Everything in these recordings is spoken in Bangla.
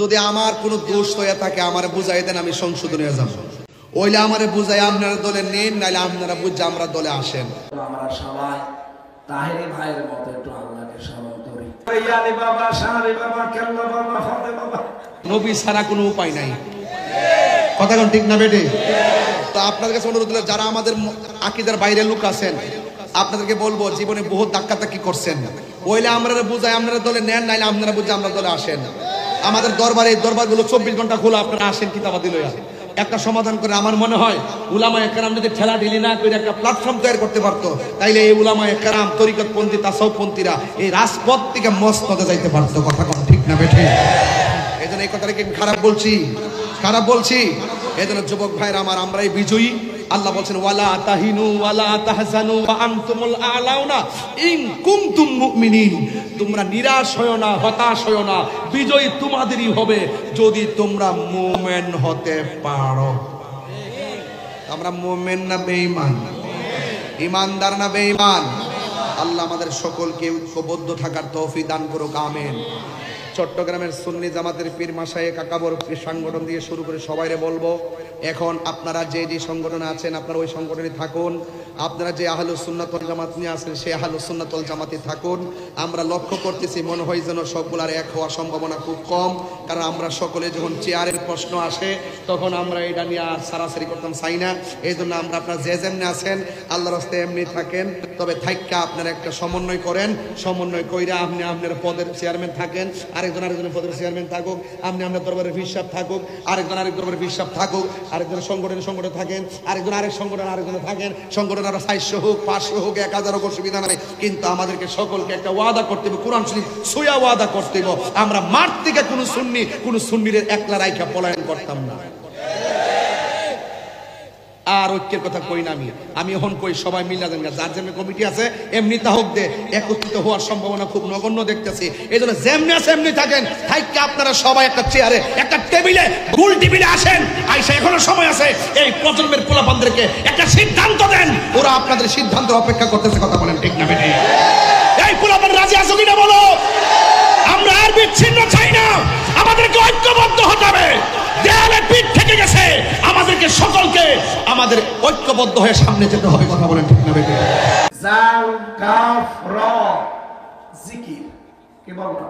যদি আমার কোনো দোষ হয়ে থাকে আমারে বুঝাই দেন, আমি সংশোধন হয়ে যাব। ওইলে আমারে বুঝাই আপনারা দলে নেন, নাইলে আপনারা বুঝে আমরা দলে আসেন। আমরা সবাই তাহেরি ভাইয়ের মতো একটু আল্লাহকে স্মরণ করি। ইয়ালি বাবা, শাহরি বাবা, কেল্লা বাবা, ফাতে বাবা। নবী ছাড়া কোনো উপায় নাই। কথা কোন ঠিক না বেটে? তো আপনাদের কাছে অনুরোধ হলো, যারা আমাদের আকীদার বাইরে লোক আছেন, আপনাদেরকে বলবো জীবনে বহুত ধাক্কাধাক্কি করছেন, ওইলে আমরা বুঝাই আপনারা দলে নেন, নাইলে আপনারা বুঝে আমরা দলে আসেন। আমাদের দরবারে এই দরবারগুলো 24 ঘন্টা খোলা, আপনারা আসেন কিতাবাদি লইয়া একটা সমাধান করে। আমার মনে হয় উলামায়ে কেরাম যদি ঠেলা ঢিলি না করে একটা প্ল্যাটফর্ম তৈরি করতে পারতো, তাইলে এই উলামায়ে কেরাম, তরিকতপন্থী, তাসাউফপন্থীরা এই রাজপথ থেকে মসনদে যাইতে পারতো। কথা কোন ঠিক না বেঠে? এই জন্য এই কথাটা কি খারাপ বলছি? খারাপ বলছি? এই জন্য যুবক ভাইরা আমার, আমরাই বিজয়ী। আল্লাহ বলছেন ওয়ালা তাহিনু ওয়ালা তাহজানু ওয়া আনতুমুল আ'লাউনা ইন কুনতুম মুমিনিন। তোমরা নিরাশ হয়ো না, হতাশ হয়ো না, বিজয়ী তোমাদেরই হবে যদি তোমরা মুমিন হতে পারো। আমরা মুমিন না বেঈমান? ঈমানদার না বেঈমান? আল্লাহ আমাদের সকলকে ঐক্যবদ্ধ থাকার তৌফিক দান করুক, আমিন। চট্টগ্রামের সুন্নি জামাতের পীর মাশায়েখ আকাবর সংগঠন দিয়ে শুরু করে সবাইরে বলবো, এখন আপনারা যে যে সংগঠনে আছেন আপনারা ওই সংগঠনে থাকুন। আপনারা যে আহলুস সুন্নাত ওয়াল জামাত নিয়ে আছেন সেই আহলুস সুন্নাত ওয়াল জামাতে থাকুন। আমরা লক্ষ্য করতেছি মনে হয় যেন সবগুলার এক হওয়ার সম্ভাবনা খুব কম, কারণ আমরা সকলে যখন চেয়ারের প্রশ্ন আসে তখন আমরা এটা নিয়ে আর সারাসারি করতাম চাই না। এই জন্য আমরা আপনারা যে যেমনি আছেন আল্লাহর রাস্তায় এমনি থাকেন, তবে থাইক্কা আপনারা একটা সমন্বয় করেন। সমন্বয় কইরা আপনি আপনার পদের চেয়ারম্যান থাকেন, আরেকজনের পদের চেয়ারম্যান থাকুক, আপনি আপনার দরবারের হিসাব থাকুক, আরেক দরবারের হিসাব থাকুক, আরেকজন সংগঠন থাকেন, আরেক সংগঠন আরেকজনে থাকেন। সংগঠন আরো 400 হোক, 500 হোক, 1000 হোক, অসুবিধা নাই, কিন্তু আমাদেরকে সকলকে একটা ওয়াদা করতে হবে, কোরআন শরীফ সোয়া ওয়াদা করতে হবে, আমরা মাঠ থেকে কোনো সুন্নির একলা রাইখা পলায়ন করতাম না। আর ঐক্যের কথা কই না আমি এখন কই সবাই মিলা দেন, যার যেমনি কমিটি আছে এমনি তাহক দে, একত্রিত হওয়ার সম্ভাবনা খুব নগণ্য দেখতেছি। এই জন্য যেমনি আছে এমনি থাকেন, থাইকে আপনারা সবাই একটা চেয়ারে, একটা টেবিলে, গোল টেবিলে আসেন। আইসা এখনো সময় আছে, এই প্রজন্মের পোলাপানদেরকে একটা সিদ্ধান্ত দেন, ওরা আপনাদের সিদ্ধান্তের অপেক্ষা করতেছে। কথা বলেন ঠিক না বেটি? এই পোলাপান রাজি আছো কিনা বলো? আমরা আর বিচ্ছিন্ন চাই না, আমাদেরকে ঐক্যবদ্ধ হতে হবে। দেয়ালে পিঠ থেকে গেছে, আমাদেরকে সকলকে আমাদের ঐক্যবদ্ধ হয়ে সামনে যেতে হবে। কথা বলেন ঠিক না বেটি? জাল কাফ র জিকির কি বলবো?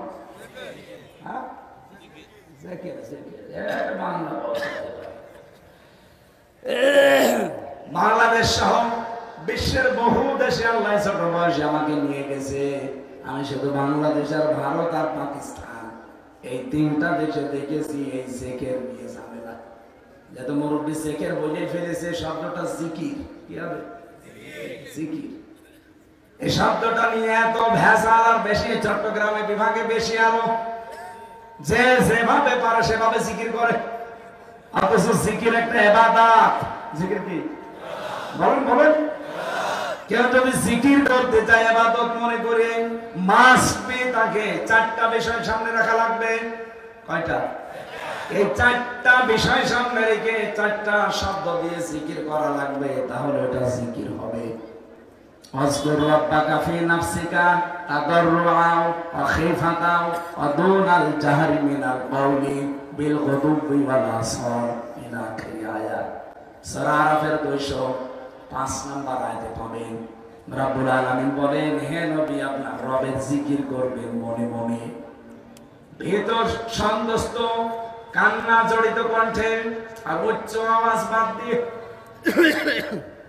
হ্যাঁ, জিকির বাংলাদেশ সহ বিশ্বের বহু দেশে আল্লাহ ছোট বয়সে আমাকে নিয়ে গেছে। আমি শুধু বাংলাদেশ আর ভারত আর পাকিস্তান এই 3টা দেশে দেখেছি এই জিকির নিয়ে ঝামেলা। যত মুরব্বী জিকির বলে ফেলেছে, শব্দটা জিকির কি হবে? জিকির। এই শব্দটা নিয়ে এত ভেজাল, আর বেশি চট্টগ্রামে বিভাগে বেশি, আরো যে যেভাবে পারে সেভাবে জিকির করে। অথচ জিকির একটা ইবাদত। জিকির কি বলেন? কেউ যদি জিকির করতে চায়, ইবাদত মনে করে, মাস্ট বি তাকে 4টা বিষয় সামনে রাখা লাগবে। কয়টা? এই 4টা বিষয় সামনে রেখে 4টা শব্দ দিয়ে জিকির করা লাগবে, তাহলে এটা জিকির হবে। আযকুর রাব্বাকা ফি নাফসিকা তাদাররুআও ওয়া খিফাতাও ওয়া দুনাল জাহরি মিনাল কওলি বিল গুদুবি ওয়াল আসার ইলা আয়াত। সূরা আরাফের 205 নম্বর আয়াতে পাবেন রব্বুল আলামিন বলেন, হে নবী আপনার রবের জিকির করবেন মনে মনে, ভেতর সন্তুষ্ট, কান্না জড়িত কণ্ঠে, আর উচ্চ আওয়াজ বাদ দিয়ে।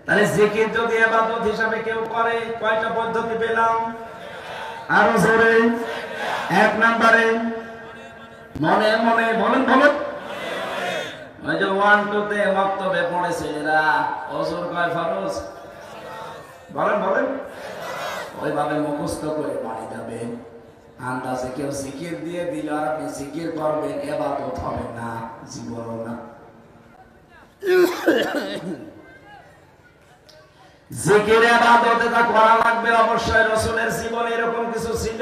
তাহলে জিকির যদি ইবাদত হিসাবে কেউ করে, কয়টা পদ্ধতি পেলাম? আরো জোরে। 1 নম্বরে মনে মনে বলেন। ওই যে 1 2 তে বক্তব্যে পড়েছে এরা, ওজোর কয় ফরজ, বলেন ওইভাবে মুখস্থ করে বাড়ি যাবেন। আন্দাজে কেউ জিকির দিয়ে দিল আর আপনি জিকির করবেন, ইবাদত হবে না, জীবনও না। জিকির ইবাদত এটা করা লাগবে অবশ্যই। রাসূলের জীবনে এরকম কিছু ছিল।